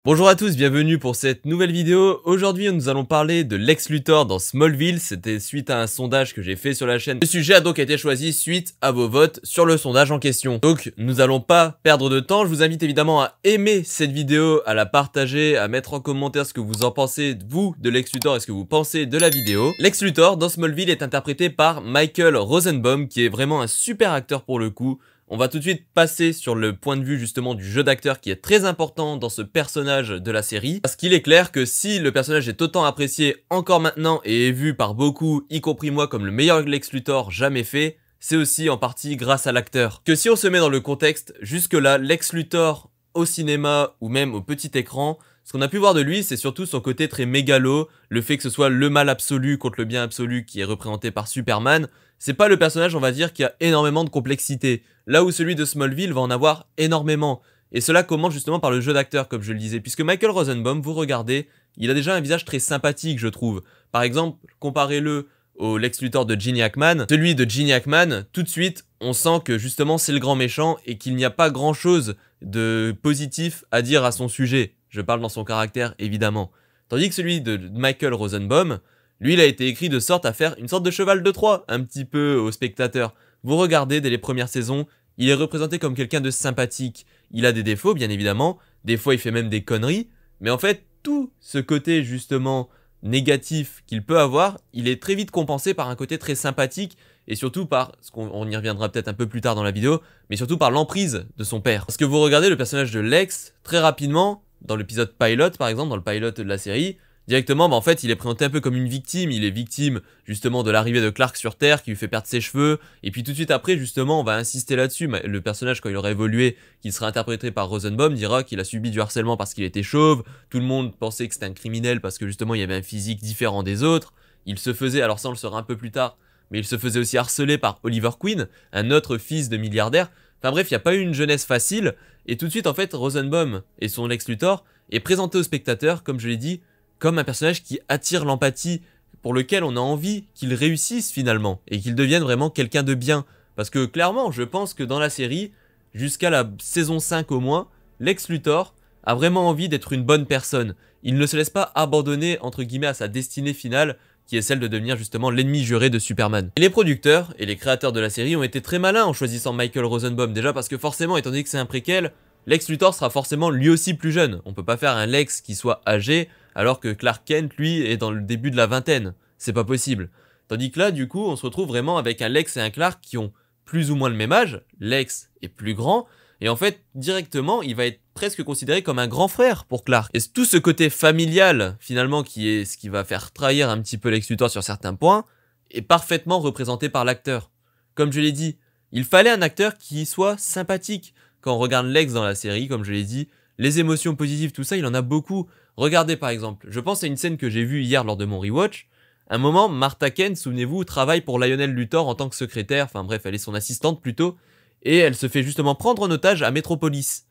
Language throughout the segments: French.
Bonjour à tous, bienvenue pour cette nouvelle vidéo. Aujourd'hui, nous allons parler de Lex Luthor dans Smallville. C'était suite à un sondage que j'ai fait sur la chaîne. Le sujet a donc été choisi suite à vos votes sur le sondage en question. Donc, nous allons pas perdre de temps. Je vous invite évidemment à aimer cette vidéo, à la partager, à mettre en commentaire ce que vous en pensez, vous, de Lex Luthor et ce que vous pensez de la vidéo. Lex Luthor dans Smallville est interprété par Michael Rosenbaum, qui est vraiment un super acteur pour le coup. On va tout de suite passer sur le point de vue justement du jeu d'acteur qui est très important dans ce personnage de la série. Parce qu'il est clair que si le personnage est autant apprécié encore maintenant et est vu par beaucoup, y compris moi, comme le meilleur Lex Luthor jamais fait, c'est aussi en partie grâce à l'acteur. Que si on se met dans le contexte, jusque-là, Lex Luthor au cinéma ou même au petit écran, ce qu'on a pu voir de lui, c'est surtout son côté très mégalo, le fait que ce soit le mal absolu contre le bien absolu qui est représenté par Superman. C'est pas le personnage, on va dire, qui a énormément de complexité. Là où celui de Smallville va en avoir énormément. Et cela commence justement par le jeu d'acteur, comme je le disais. Puisque Michael Rosenbaum, vous regardez, il a déjà un visage très sympathique, je trouve. Par exemple, comparez-le au Lex Luthor de Gene Hackman. Celui de Gene Hackman, tout de suite, on sent que justement c'est le grand méchant et qu'il n'y a pas grand-chose de positif à dire à son sujet. Je parle dans son caractère, évidemment. Tandis que celui de Michael Rosenbaum, lui, il a été écrit de sorte à faire une sorte de cheval de Troie, un petit peu au spectateur. Vous regardez dès les premières saisons, il est représenté comme quelqu'un de sympathique. Il a des défauts, bien évidemment. Des fois, il fait même des conneries. Mais en fait, tout ce côté, justement, négatif qu'il peut avoir, il est très vite compensé par un côté très sympathique et surtout par, on y reviendra peut-être un peu plus tard dans la vidéo, mais surtout par l'emprise de son père. Parce que vous regardez le personnage de Lex, très rapidement, dans l'épisode pilot par exemple, dans le pilot de la série, directement, en fait, il est présenté un peu comme une victime. Il est victime, justement, de l'arrivée de Clark sur Terre, qui lui fait perdre ses cheveux. Et puis, tout de suite après, justement, on va insister là-dessus. Le personnage, quand il aura évolué, qui sera interprété par Rosenbaum, dira qu'il a subi du harcèlement parce qu'il était chauve. Tout le monde pensait que c'était un criminel parce que, justement, il y avait un physique différent des autres. Il se faisait, alors ça, on le saura un peu plus tard, mais il se faisait aussi harceler par Oliver Queen, un autre fils de milliardaire. Enfin bref, il n'y a pas eu une jeunesse facile. Et tout de suite, en fait, Rosenbaum et son Lex Luthor est présenté au spectateur, comme je l'ai dit, comme un personnage qui attire l'empathie, pour lequel on a envie qu'il réussisse finalement, et qu'il devienne vraiment quelqu'un de bien. Parce que clairement, je pense que dans la série, jusqu'à la saison 5 au moins, Lex Luthor a vraiment envie d'être une bonne personne. Il ne se laisse pas abandonner, entre guillemets, à sa destinée finale, qui est celle de devenir justement l'ennemi juré de Superman. Et les producteurs et les créateurs de la série ont été très malins en choisissant Michael Rosenbaum, déjà parce que forcément, étant donné que c'est un préquel, Lex Luthor sera forcément lui aussi plus jeune. On peut pas faire un Lex qui soit âgé, alors que Clark Kent, lui, est dans le début de la vingtaine. C'est pas possible. Tandis que là, du coup, on se retrouve vraiment avec un Lex et un Clark qui ont plus ou moins le même âge. Lex est plus grand, et en fait, directement, il va être presque considéré comme un grand frère pour Clark. Et tout ce côté familial, finalement, qui est ce qui va faire trahir un petit peu Lex Luthor sur certains points, est parfaitement représenté par l'acteur. Comme je l'ai dit, il fallait un acteur qui soit sympathique. Quand on regarde Lex dans la série, comme je l'ai dit, les émotions positives, tout ça, il en a beaucoup. Regardez par exemple, je pense à une scène que j'ai vue hier lors de mon rewatch. Un moment, Martha Kent, souvenez-vous, travaille pour Lionel Luthor en tant que secrétaire, enfin bref, elle est son assistante plutôt, et elle se fait justement prendre en otage à Metropolis.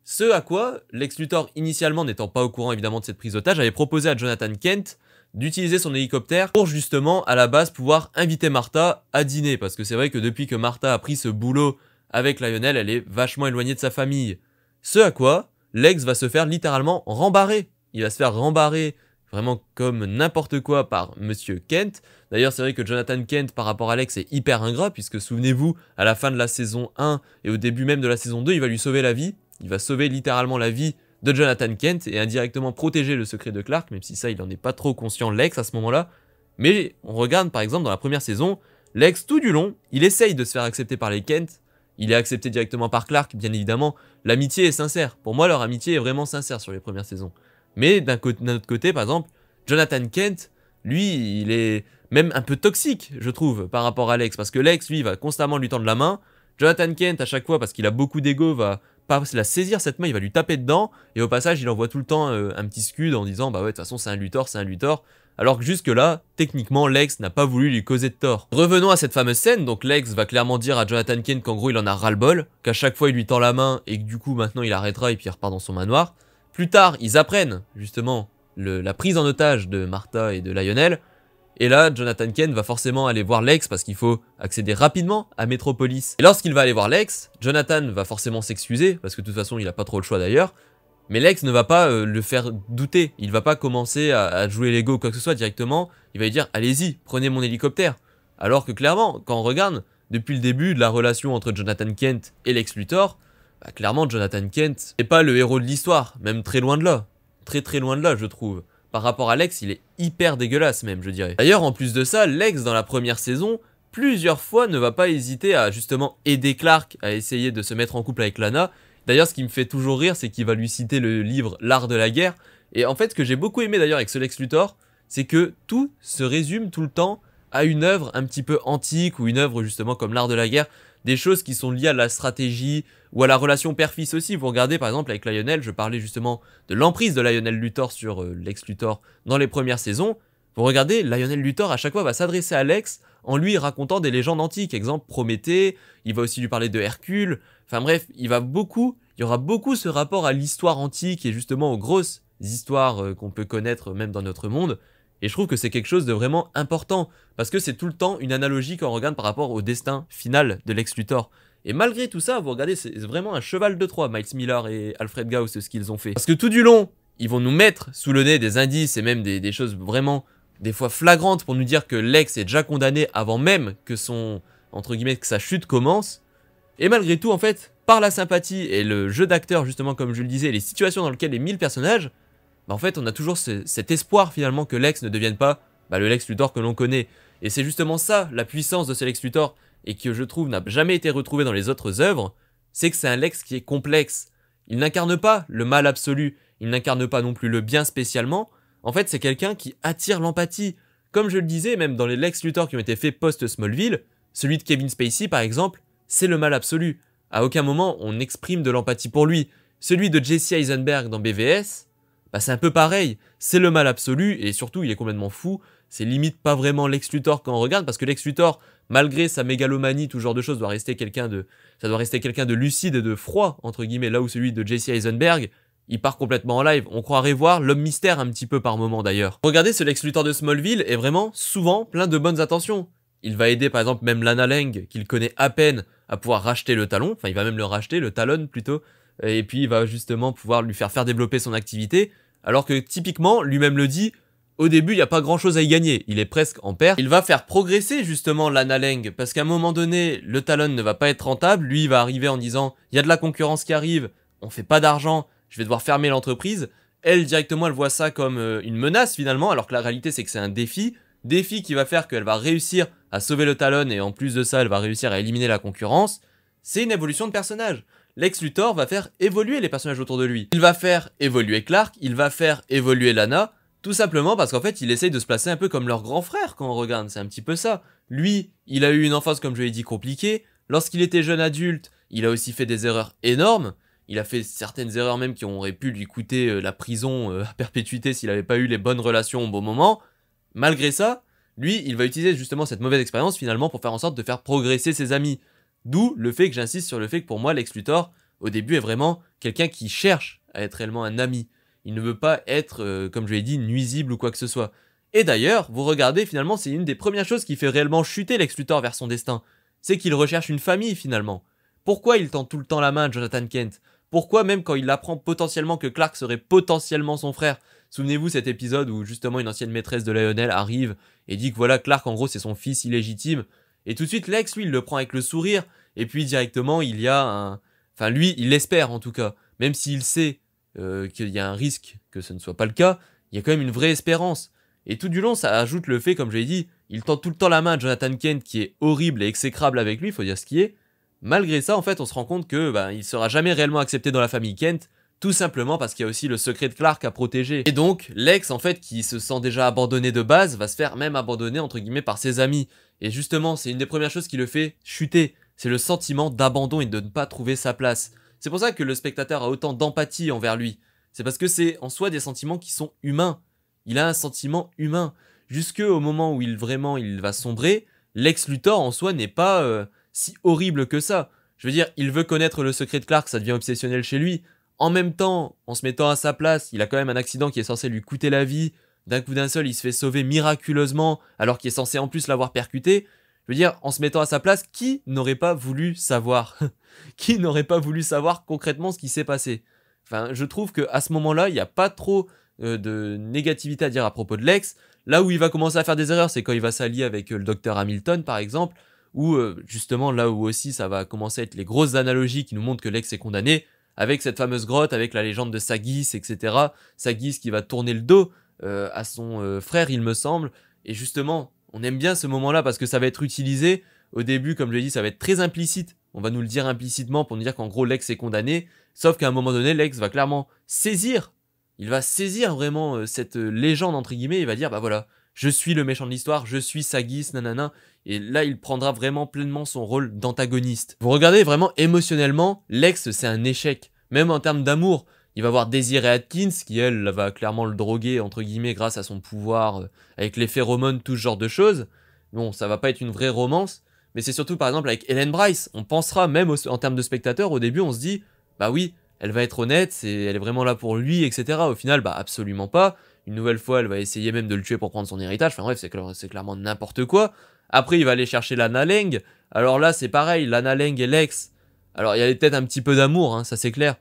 Ce à quoi Lex Luthor, initialement n'étant pas au courant évidemment de cette prise d'otage, avait proposé à Jonathan Kent d'utiliser son hélicoptère pour justement à la base pouvoir inviter Martha à dîner, parce que c'est vrai que depuis que Martha a pris ce boulot avec Lionel, elle est vachement éloignée de sa famille. Ce à quoi Lex va se faire littéralement rembarrer. Il va se faire rembarrer vraiment comme n'importe quoi par Monsieur Kent. D'ailleurs, c'est vrai que Jonathan Kent, par rapport à Lex, est hyper ingrat, puisque souvenez-vous, à la fin de la saison 1 et au début même de la saison 2, il va lui sauver la vie. Il va sauver littéralement la vie de Jonathan Kent et indirectement protéger le secret de Clark, même si ça, il n'en est pas trop conscient, Lex, à ce moment-là. Mais on regarde, par exemple, dans la première saison, Lex, tout du long, il essaye de se faire accepter par les Kent. Il est accepté directement par Clark, bien évidemment. L'amitié est sincère. Pour moi, leur amitié est vraiment sincère sur les premières saisons. Mais d'un autre côté, par exemple, Jonathan Kent, lui, il est même un peu toxique, je trouve, par rapport à Lex. Parce que Lex, lui, va constamment lui tendre la main. Jonathan Kent, à chaque fois, parce qu'il a beaucoup d'ego, va pas la saisir cette main, il va lui taper dedans. Et au passage, il envoie tout le temps un petit scud en disant « Bah ouais, de toute façon, c'est un Luthor, c'est un Luthor ». Alors que jusque-là, techniquement, Lex n'a pas voulu lui causer de tort. Revenons à cette fameuse scène, donc Lex va clairement dire à Jonathan Kent qu'en gros il en a ras-le-bol, qu'à chaque fois il lui tend la main et que du coup maintenant il arrêtera et puis il repart dans son manoir. Plus tard, ils apprennent justement la prise en otage de Martha et de Lionel, et là Jonathan Kent va forcément aller voir Lex parce qu'il faut accéder rapidement à Metropolis. Et lorsqu'il va aller voir Lex, Jonathan va forcément s'excuser, parce que de toute façon il a pas trop le choix d'ailleurs, Mais Lex ne va pas le faire douter, il va pas commencer à jouer l'ego ou quoi que ce soit directement, il va lui dire allez-y, prenez mon hélicoptère. Alors que clairement, quand on regarde, depuis le début de la relation entre Jonathan Kent et Lex Luthor, bah, clairement Jonathan Kent n'est pas le héros de l'histoire, même très loin de là. Très très loin de là je trouve. Par rapport à Lex, il est hyper dégueulasse même je dirais. D'ailleurs en plus de ça, Lex dans la première saison, plusieurs fois ne va pas hésiter à justement aider Clark à essayer de se mettre en couple avec Lana. D'ailleurs ce qui me fait toujours rire c'est qu'il va lui citer le livre L'Art de la Guerre. Et en fait ce que j'ai beaucoup aimé d'ailleurs avec ce Lex Luthor, c'est que tout se résume tout le temps à une œuvre un petit peu antique ou une œuvre justement comme L'Art de la Guerre. Des choses qui sont liées à la stratégie ou à la relation père-fils aussi. Vous regardez par exemple avec Lionel, je parlais justement de l'emprise de Lionel Luthor sur Lex Luthor dans les premières saisons. Vous regardez, Lionel Luthor à chaque fois va s'adresser à Lex en lui racontant des légendes antiques. Exemple Prométhée, il va aussi lui parler de Hercule. Enfin bref, il y aura beaucoup ce rapport à l'histoire antique et justement aux grosses histoires qu'on peut connaître même dans notre monde. Et je trouve que c'est quelque chose de vraiment important, parce que c'est tout le temps une analogie quand on regarde par rapport au destin final de Lex Luthor. Et malgré tout ça, vous regardez, c'est vraiment un cheval de Troie, Miles Miller et Alfred Gauss, ce qu'ils ont fait. Parce que tout du long, ils vont nous mettre sous le nez des indices et même des choses vraiment, des fois flagrantes pour nous dire que Lex est déjà condamné avant même que son, entre guillemets, que sa chute commence. Et malgré tout, en fait, par la sympathie et le jeu d'acteur, justement, comme je le disais, les situations dans lesquelles les 1000 personnages, bah en fait on a toujours cet espoir finalement que Lex ne devienne pas le Lex Luthor que l'on connaît. Et c'est justement ça, la puissance de ce Lex Luthor, et que je trouve n'a jamais été retrouvé dans les autres œuvres, c'est que c'est un Lex qui est complexe. Il n'incarne pas le mal absolu, il n'incarne pas non plus le bien spécialement, en fait c'est quelqu'un qui attire l'empathie. Comme je le disais, même dans les Lex Luthor qui ont été faits post-Smallville, celui de Kevin Spacey par exemple, c'est le mal absolu. À aucun moment on exprime de l'empathie pour lui. Celui de Jesse Eisenberg dans BVS, bah c'est un peu pareil, c'est le mal absolu et surtout il est complètement fou, c'est limite pas vraiment Lex Luthor quand on regarde parce que Lex Luthor, malgré sa mégalomanie, tout genre de choses, doit rester quelqu'un de lucide et de froid entre guillemets, là où celui de Jesse Eisenberg, il part complètement en live, on croirait voir l'homme mystère un petit peu par moment d'ailleurs. Regardez ce Lex Luthor de Smallville est vraiment souvent plein de bonnes intentions. Il va aider par exemple même Lana Lang, qu'il connaît à peine, à pouvoir racheter le talon, enfin il va même le racheter, le talon plutôt, et puis il va justement pouvoir lui faire développer son activité, alors que typiquement, lui-même le dit, au début il n'y a pas grand chose à y gagner, il est presque en perte. Il va faire progresser justement Lana Lang, parce qu'à un moment donné, le talon ne va pas être rentable, lui il va arriver en disant, il y a de la concurrence qui arrive, on fait pas d'argent, je vais devoir fermer l'entreprise. Elle directement elle voit ça comme une menace finalement, alors que la réalité c'est que c'est un défi qui va faire qu'elle va réussir à sauver le talon et en plus de ça elle va réussir à éliminer la concurrence. C'est une évolution de personnage. Lex Luthor va faire évoluer les personnages autour de lui. Il va faire évoluer Clark, il va faire évoluer Lana, tout simplement parce qu'en fait il essaye de se placer un peu comme leur grand frère quand on regarde, c'est un petit peu ça. Lui, il a eu une enfance comme je l'ai dit compliquée, lorsqu'il était jeune adulte, il a aussi fait des erreurs énormes, il a fait certaines erreurs même qui auraient pu lui coûter la prison à perpétuité s'il n'avait pas eu les bonnes relations au bon moment. Malgré ça, lui, il va utiliser justement cette mauvaise expérience finalement pour faire en sorte de faire progresser ses amis. D'où le fait que j'insiste sur le fait que pour moi, Lex Luthor, au début, est vraiment quelqu'un qui cherche à être réellement un ami. Il ne veut pas être, comme je l'ai dit, nuisible ou quoi que ce soit. Et d'ailleurs, vous regardez, finalement, c'est une des premières choses qui fait réellement chuter Lex Luthor vers son destin. C'est qu'il recherche une famille, finalement. Pourquoi il tend tout le temps la main à Jonathan Kent? Pourquoi même quand il apprend potentiellement que Clark serait potentiellement son frère? Souvenez-vous cet épisode où justement une ancienne maîtresse de Lionel arrive et dit que voilà, Clark en gros c'est son fils illégitime. Et tout de suite Lex, lui, il le prend avec le sourire. Et puis directement, il y a un... Enfin lui, il l'espère en tout cas. Même s'il sait qu'il y a un risque que ce ne soit pas le cas, il y a quand même une vraie espérance. Et tout du long, ça ajoute le fait, comme je l'ai dit, il tend tout le temps la main à Jonathan Kent qui est horrible et exécrable avec lui, faut dire ce qui est. Malgré ça, en fait, on se rend compte que il sera jamais réellement accepté dans la famille Kent, tout simplement parce qu'il y a aussi le secret de Clark à protéger. Et donc, Lex, en fait, qui se sent déjà abandonné de base, va se faire même abandonner, entre guillemets, par ses amis. Et justement, c'est une des premières choses qui le fait chuter. C'est le sentiment d'abandon et de ne pas trouver sa place. C'est pour ça que le spectateur a autant d'empathie envers lui. C'est parce que c'est en soi des sentiments qui sont humains. Il a un sentiment humain. Jusqu'au moment où il va sombrer, Lex Luthor en soi n'est pas si horrible que ça. Je veux dire, il veut connaître le secret de Clark, ça devient obsessionnel chez lui. En même temps, en se mettant à sa place, il a quand même un accident qui est censé lui coûter la vie. D'un coup d'un seul, il se fait sauver miraculeusement, alors qu'il est censé en plus l'avoir percuté. Je veux dire, en se mettant à sa place, qui n'aurait pas voulu savoir? Qui n'aurait pas voulu savoir concrètement ce qui s'est passé? Enfin, je trouve qu'à ce moment-là, il n'y a pas trop de négativité à dire à propos de Lex. Là où il va commencer à faire des erreurs, c'est quand il va s'allier avec le docteur Hamilton, par exemple, ou justement là où aussi ça va commencer à être les grosses analogies qui nous montrent que Lex est condamné, avec cette fameuse grotte, avec la légende de Sagis, etc. Sagis qui va tourner le dos à son frère, il me semble. Et justement, on aime bien ce moment-là parce que ça va être utilisé. Au début, comme je l'ai dit, ça va être très implicite. On va nous le dire implicitement pour nous dire qu'en gros, Lex est condamné. Sauf qu'à un moment donné, Lex va clairement saisir. Il va saisir vraiment cette légende, entre guillemets. Il va dire, bah voilà, je suis le méchant de l'histoire, je suis Sagis, nanana. Et là, il prendra vraiment pleinement son rôle d'antagoniste. Vous regardez vraiment émotionnellement, Lex, c'est un échec. Même en termes d'amour. Il va voir Desiree Atkins, qui elle va clairement le droguer, entre guillemets, grâce à son pouvoir, avec les phéromones, tout ce genre de choses. Bon, ça va pas être une vraie romance. Mais c'est surtout, par exemple, avec Ellen Bryce. On pensera, même en termes de spectateurs, au début, on se dit, bah oui, elle va être honnête, elle est vraiment là pour lui, etc. Au final, bah absolument pas. Une nouvelle fois, elle va essayer même de le tuer pour prendre son héritage. Enfin bref, c'est clairement n'importe quoi. Après, il va aller chercher Lana Lang. Alors là, c'est pareil, Lana Lang et Lex. Alors, il y a peut-être un petit peu d'amour, hein, ça c'est clair.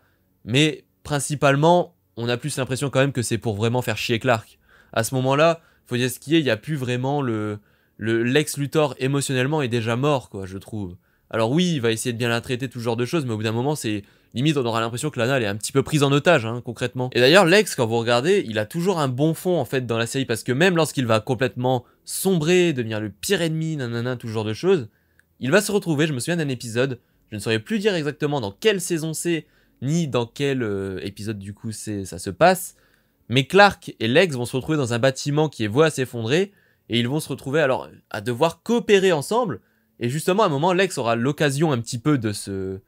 Mais principalement, on a plus l'impression quand même que c'est pour vraiment faire chier Clark. À ce moment-là, faut dire ce qui est, il n'y a plus vraiment le Lex Luthor émotionnellement est déjà mort, quoi, je trouve. Alors oui, il va essayer de bien la traiter, tout ce genre de choses, mais au bout d'un moment, c'est limite, on aura l'impression que Lana, elle est un petit peu prise en otage, hein, concrètement. Et d'ailleurs, Lex, quand vous regardez, il a toujours un bon fond, en fait, dans la série, parce que même lorsqu'il va complètement sombrer, devenir le pire ennemi, nanana, tout ce genre de choses, il va se retrouver, je me souviens d'un épisode, je ne saurais plus dire exactement dans quelle saison c'est, ni dans quel épisode, du coup, ça se passe, mais Clark et Lex vont se retrouver dans un bâtiment qui est voué à s'effondrer, et ils vont se retrouver alors à devoir coopérer ensemble. Et justement, à un moment, Lex aura l'occasion un petit peu de se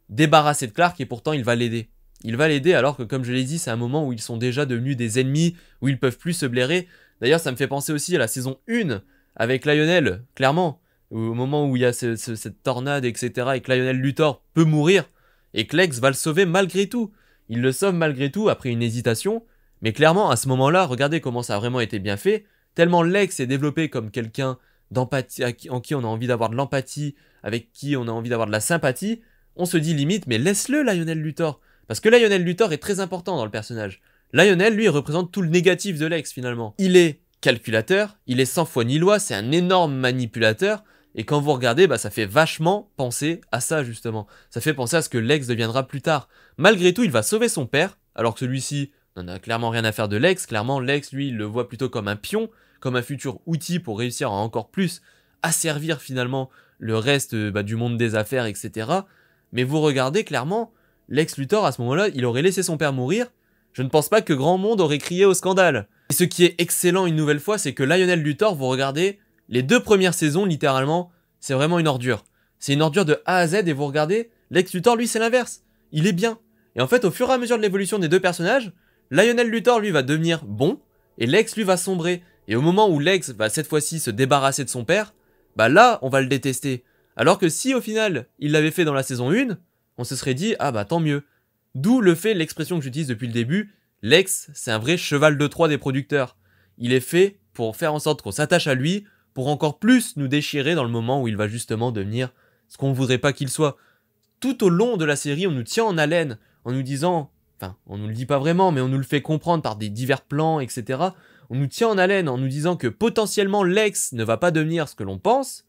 débarrasser de Clark et pourtant il va l'aider. Il va l'aider alors que, comme je l'ai dit, c'est un moment où ils sont déjà devenus des ennemis, où ils peuvent plus se blairer. D'ailleurs, ça me fait penser aussi à la saison 1 avec Lionel, clairement. Au moment où il y a cette tornade, etc. et que Lionel Luthor peut mourir et que Lex va le sauver malgré tout. Il le sauve malgré tout après une hésitation. Mais clairement, à ce moment-là, regardez comment ça a vraiment été bien fait. Tellement Lex est développé comme quelqu'un d'empathie, en qui on a envie d'avoir de l'empathie, avec qui on a envie d'avoir de la sympathie, on se dit limite, mais laisse-le Lionel Luthor. Parce que Lionel Luthor est très important dans le personnage. Lionel, lui, représente tout le négatif de Lex, finalement. Il est calculateur, il est sans foi ni loi, c'est un énorme manipulateur, et quand vous regardez, bah, ça fait vachement penser à ça, justement. Ça fait penser à ce que Lex deviendra plus tard. Malgré tout, il va sauver son père, alors que celui-ci n'en a clairement rien à faire de Lex. Clairement, Lex, lui, il le voit plutôt comme un pion, comme un futur outil pour réussir à encore plus asservir finalement le reste du monde des affaires, etc. Mais vous regardez clairement, Lex Luthor à ce moment-là, il aurait laissé son père mourir. Je ne pense pas que grand monde aurait crié au scandale. Et ce qui est excellent une nouvelle fois, c'est que Lionel Luthor, vous regardez, les 2 premières saisons, littéralement, c'est vraiment une ordure. C'est une ordure de A à Z et vous regardez, Lex Luthor, lui, c'est l'inverse. Il est bien. Et en fait, au fur et à mesure de l'évolution des 2 personnages, Lionel Luthor, lui, va devenir bon et Lex, lui, va sombrer. Et au moment où Lex va cette fois-ci se débarrasser de son père, bah là, on va le détester. Alors que si au final, il l'avait fait dans la saison 1, on se serait dit, ah bah tant mieux. D'où le fait, l'expression que j'utilise depuis le début, Lex, c'est un vrai cheval de Troie des producteurs. Il est fait pour faire en sorte qu'on s'attache à lui, pour encore plus nous déchirer dans le moment où il va justement devenir ce qu'on ne voudrait pas qu'il soit. Tout au long de la série, on nous tient en haleine, en nous disant, enfin, on nous le dit pas vraiment, mais on nous le fait comprendre par des divers plans, etc., on nous tient en haleine en nous disant que potentiellement Lex ne va pas devenir ce que l'on pense,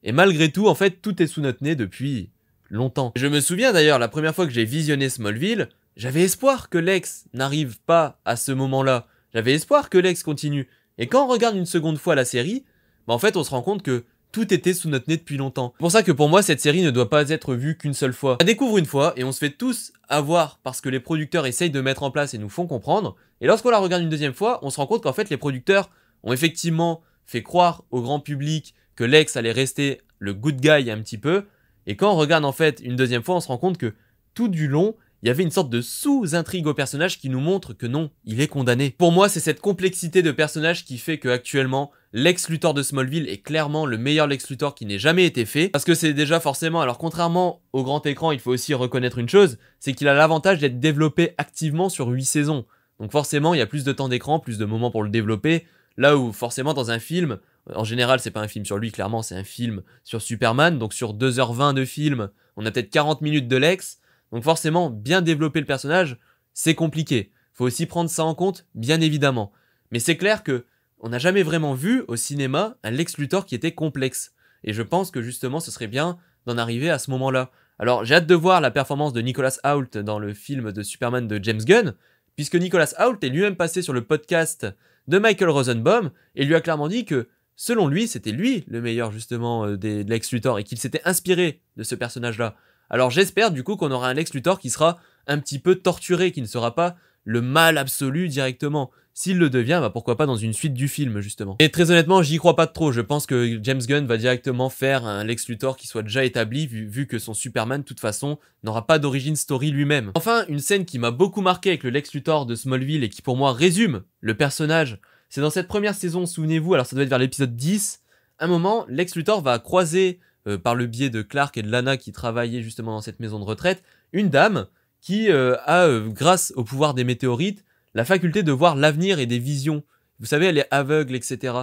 et malgré tout, en fait, tout est sous notre nez depuis longtemps. Je me souviens d'ailleurs, la première fois que j'ai visionné Smallville, j'avais espoir que Lex n'arrive pas à ce moment-là. J'avais espoir que Lex continue. Et quand on regarde une seconde fois la série, bah en fait, on se rend compte que tout était sous notre nez depuis longtemps. C'est pour ça que pour moi, cette série ne doit pas être vue qu'une seule fois. On la découvre une fois et on se fait tous avoir parce que les producteurs essayent de mettre en place et nous font comprendre. Et lorsqu'on la regarde une deuxième fois, on se rend compte qu'en fait, les producteurs ont effectivement fait croire au grand public que Lex allait rester le good guy un petit peu. Et quand on regarde en fait une deuxième fois, on se rend compte que tout du long, il y avait une sorte de sous-intrigue au personnage qui nous montre que non, il est condamné. Pour moi, c'est cette complexité de personnage qui fait que actuellement, Lex Luthor de Smallville est clairement le meilleur Lex Luthor qui n'ait jamais été fait. Parce que c'est déjà forcément, alors contrairement au grand écran, il faut aussi reconnaître une chose, c'est qu'il a l'avantage d'être développé activement sur 8 saisons. Donc forcément, il y a plus de temps d'écran, plus de moments pour le développer. Là où forcément dans un film, en général c'est pas un film sur lui, clairement c'est un film sur Superman. Donc sur 2h20 de film, on a peut-être 40 minutes de Lex. Donc forcément, bien développer le personnage, c'est compliqué. Faut aussi prendre ça en compte, bien évidemment. Mais c'est clair que on n'a jamais vraiment vu au cinéma un Lex Luthor qui était complexe. Et je pense que justement ce serait bien d'en arriver à ce moment-là. Alors j'ai hâte de voir la performance de Nicholas Hoult dans le film de Superman de James Gunn, puisque Nicholas Hoult est lui-même passé sur le podcast de Michael Rosenbaum et lui a clairement dit que selon lui c'était lui le meilleur justement des Lex Luthor et qu'il s'était inspiré de ce personnage-là. Alors j'espère du coup qu'on aura un Lex Luthor qui sera un petit peu torturé, qui ne sera pas le mal absolu directement. S'il le devient, bah pourquoi pas dans une suite du film, justement. Et très honnêtement, j'y crois pas trop. Je pense que James Gunn va directement faire un Lex Luthor qui soit déjà établi, vu que son Superman, de toute façon, n'aura pas d'origin story lui-même. Enfin, une scène qui m'a beaucoup marqué avec le Lex Luthor de Smallville et qui pour moi résume le personnage, c'est dans cette première saison, souvenez-vous, alors ça doit être vers l'épisode 10, un moment, Lex Luthor va croiser, par le biais de Clark et de Lana qui travaillaient justement dans cette maison de retraite, une dame qui a, grâce au pouvoir des météorites, la faculté de voir l'avenir et des visions. Vous savez, elle est aveugle, etc.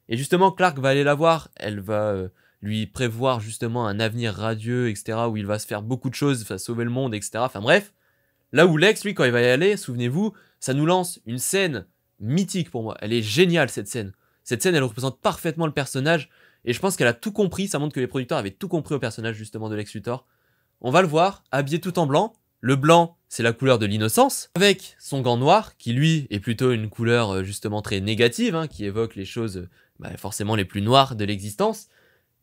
Et justement, Clark va aller la voir. Elle va lui prévoir justement un avenir radieux, etc. Où il va se faire beaucoup de choses, va sauver le monde, etc. Enfin bref. Là où Lex, lui, quand il va y aller, souvenez-vous, ça nous lance une scène mythique pour moi. Elle est géniale, cette scène. Cette scène, elle représente parfaitement le personnage. Et je pense qu'elle a tout compris. Ça montre que les producteurs avaient tout compris au personnage, justement, de Lex Luthor. On va le voir, habillé tout en blanc. Le blanc, c'est la couleur de l'innocence, avec son gant noir, qui lui est plutôt une couleur justement très négative, hein, qui évoque les choses forcément les plus noires de l'existence.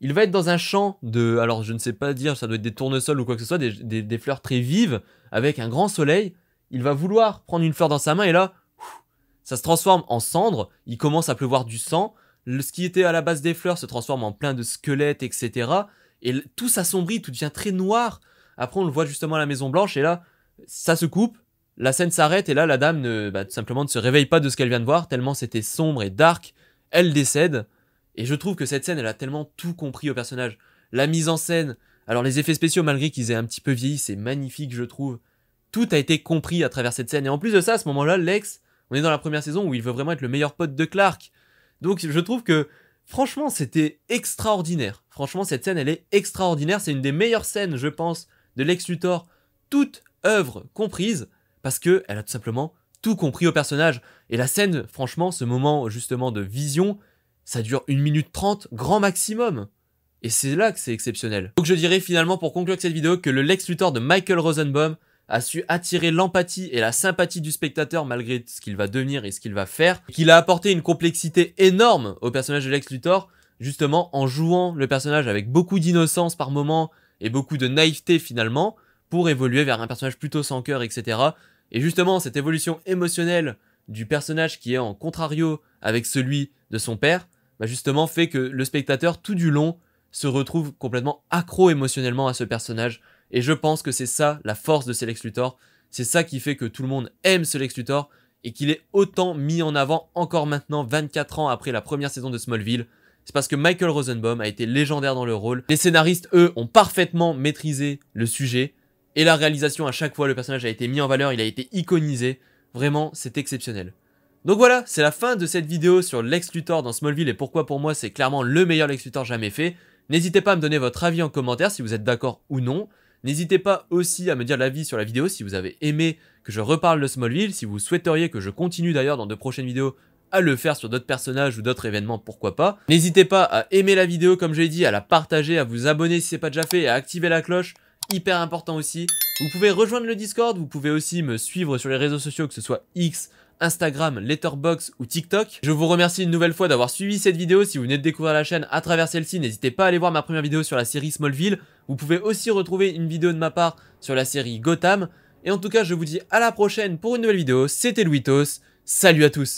Il va être dans un champ de, alors je ne sais pas dire, ça doit être des tournesols ou quoi que ce soit, des fleurs très vives, avec un grand soleil. Il va vouloir prendre une fleur dans sa main et là, ça se transforme en cendre, il commence à pleuvoir du sang, ce qui était à la base des fleurs se transforme en plein de squelettes, etc. Et tout s'assombrit, tout devient très noir. Après, on le voit justement à la Maison Blanche et là, ça se coupe, la scène s'arrête et là, la dame tout simplement ne se réveille pas de ce qu'elle vient de voir, tellement c'était sombre et dark. Elle décède. Et je trouve que cette scène, elle a tellement tout compris au personnage. La mise en scène, alors les effets spéciaux, malgré qu'ils aient un petit peu vieilli, c'est magnifique, je trouve. Tout a été compris à travers cette scène. Et en plus de ça, à ce moment-là, Lex, on est dans la première saison où il veut vraiment être le meilleur pote de Clark. Donc je trouve que, franchement, c'était extraordinaire. Franchement, cette scène, elle est extraordinaire. C'est une des meilleures scènes, je pense, de Lex Luthor, toute œuvre comprise, parce que elle a tout simplement tout compris au personnage. Et la scène, franchement, ce moment justement de vision, ça dure 1 minute 30, grand maximum. Et c'est là que c'est exceptionnel. Donc je dirais finalement pour conclure cette vidéo que le Lex Luthor de Michael Rosenbaum a su attirer l'empathie et la sympathie du spectateur malgré ce qu'il va devenir et ce qu'il va faire. Qu'il a apporté une complexité énorme au personnage de Lex Luthor, justement en jouant le personnage avec beaucoup d'innocence par moment, et beaucoup de naïveté finalement, pour évoluer vers un personnage plutôt sans cœur, etc. Et justement, cette évolution émotionnelle du personnage qui est en contrario avec celui de son père, justement fait que le spectateur, tout du long, se retrouve complètement accro émotionnellement à ce personnage. Et je pense que c'est ça, la force de ce Lex Luthor. C'est ça qui fait que tout le monde aime ce Lex Luthor, et qu'il est autant mis en avant encore maintenant, 24 ans après la première saison de Smallville. C'est parce que Michael Rosenbaum a été légendaire dans le rôle. Les scénaristes, eux, ont parfaitement maîtrisé le sujet. Et la réalisation, à chaque fois, le personnage a été mis en valeur, il a été iconisé. Vraiment, c'est exceptionnel. Donc voilà, c'est la fin de cette vidéo sur Lex Luthor dans Smallville et pourquoi pour moi c'est clairement le meilleur Lex Luthor jamais fait. N'hésitez pas à me donner votre avis en commentaire si vous êtes d'accord ou non. N'hésitez pas aussi à me dire l'avis sur la vidéo si vous avez aimé que je reparle de Smallville, si vous souhaiteriez que je continue d'ailleurs dans de prochaines vidéos à le faire sur d'autres personnages ou d'autres événements, pourquoi pas. N'hésitez pas à aimer la vidéo comme je l'ai dit, à la partager, à vous abonner si c'est pas déjà fait et à activer la cloche, hyper important aussi. Vous pouvez rejoindre le Discord, vous pouvez aussi me suivre sur les réseaux sociaux, que ce soit X, Instagram, Letterboxd ou TikTok. Je vous remercie une nouvelle fois d'avoir suivi cette vidéo. Si vous venez de découvrir la chaîne à travers celle-ci, n'hésitez pas à aller voir ma première vidéo sur la série Smallville. Vous pouvez aussi retrouver une vidéo de ma part sur la série Gotham. Et en tout cas, je vous dis à la prochaine pour une nouvelle vidéo. C'était Louitos, salut à tous.